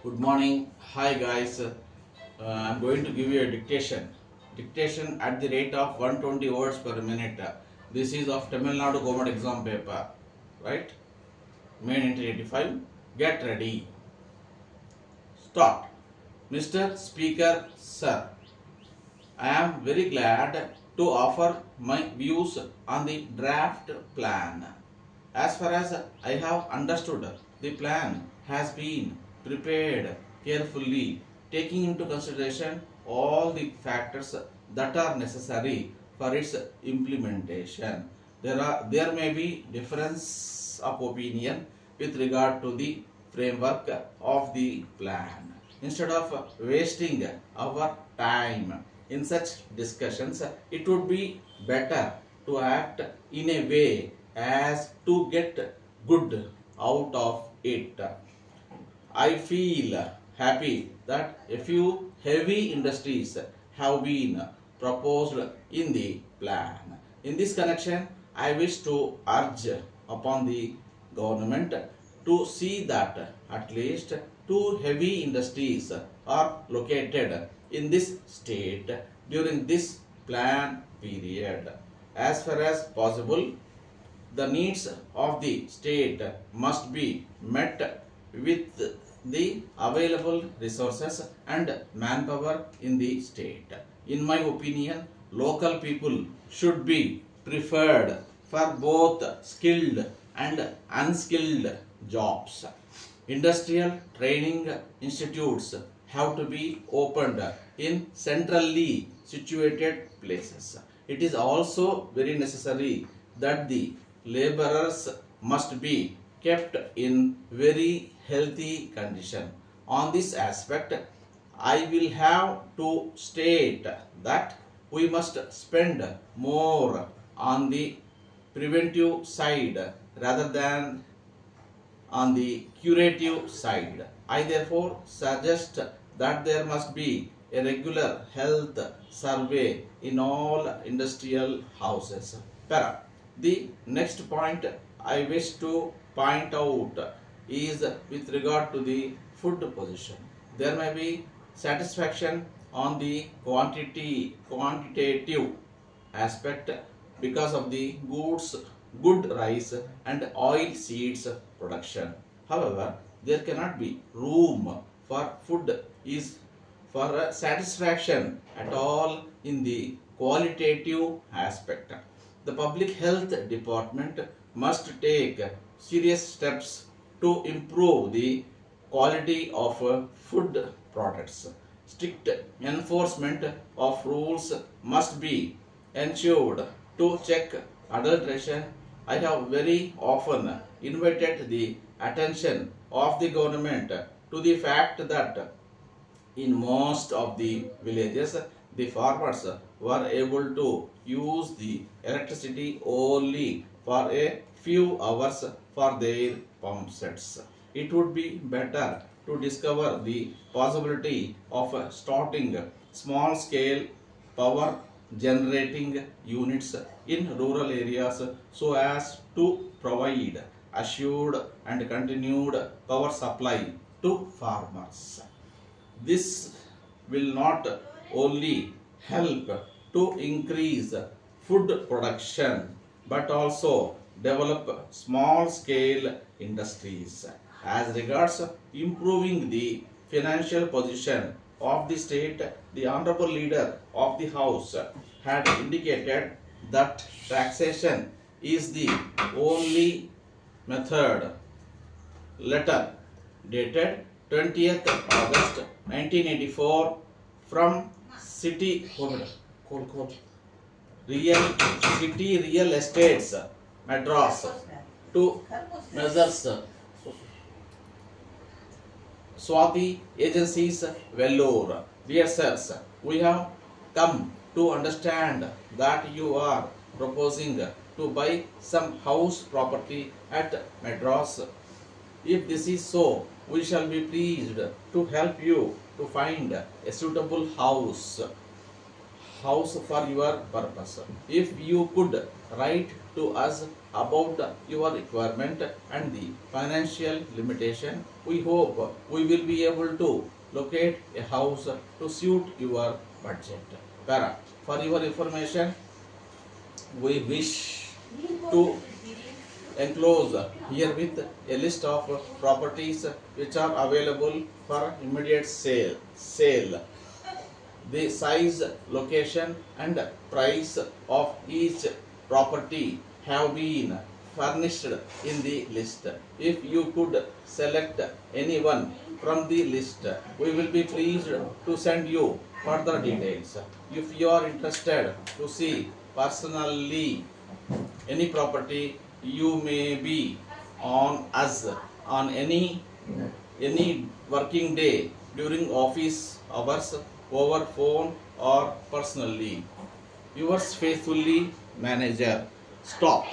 Good morning. Hi guys. I'm going to give you a dictation. Dictation at the rate of 120 words per minute. This is of Tamil Nadu government exam paper. Right? May 1985. Get ready. Start. Mr. Speaker, Sir, I am very glad to offer my views on the draft plan. As far as I have understood, the plan has been prepared carefully, taking into consideration all the factors that are necessary for its implementation. There may be difference of opinion with regard to the framework of the plan. Instead of wasting our time in such discussions, it would be better to act in a way as to get good out of it. I feel happy that a few heavy industries have been proposed in the plan. In this connection, I wish to urge upon the government to see that at least two heavy industries are located in this state during this plan period. As far as possible, the needs of the state must be met with the available resources and manpower in the state. In my opinion, local people should be preferred for both skilled and unskilled jobs. Industrial training institutes have to be opened in centrally situated places. It is also very necessary that the laborers must be kept in very healthy condition. On this aspect, I will have to state that we must spend more on the preventive side rather than on the curative side. I therefore suggest that there must be a regular health survey in all industrial houses. Para. The next point I wish to point out is with regard to the food position. There may be satisfaction on the quantitative aspect because of the good rice and oil seeds production. However, there cannot be room for food is for satisfaction at all in the qualitative aspect. The public health department must take serious steps to improve the quality of food products. Strict enforcement of rules must be ensured to check adulteration. I have very often invited the attention of the government to the fact that in most of the villages, the farmers were able to use the electricity only for a few hours for their pump sets. It would be better to discover the possibility of starting small scale power generating units in rural areas so as to provide assured and continued power supply to farmers. This will not only help to increase food production but also develop small scale industries. As regards improving the financial position of the state, the honorable leader of the house had indicated that taxation is the only method. Letter dated 20th August 1984 from City Real City Real Estates Madras to Measures Swati Agencies Vellore. Dear sirs, we have come to understand that you are proposing to buy some house property at Madras. If this is so, we shall be pleased to help you to find a suitable house. house for your purpose. If you could write to us about your requirement and the financial limitation, we hope we will be able to locate a house to suit your budget. Para. For your information, we wish to enclose here with a list of properties which are available for immediate sale. The size, location and price of each property have been furnished in the list. If you could select any one from the list, we will be pleased to send you further details. If you are interested to see personally any property, you may be on us on any working day during office hours, over phone or personally. Yours faithfully, manager. Stop.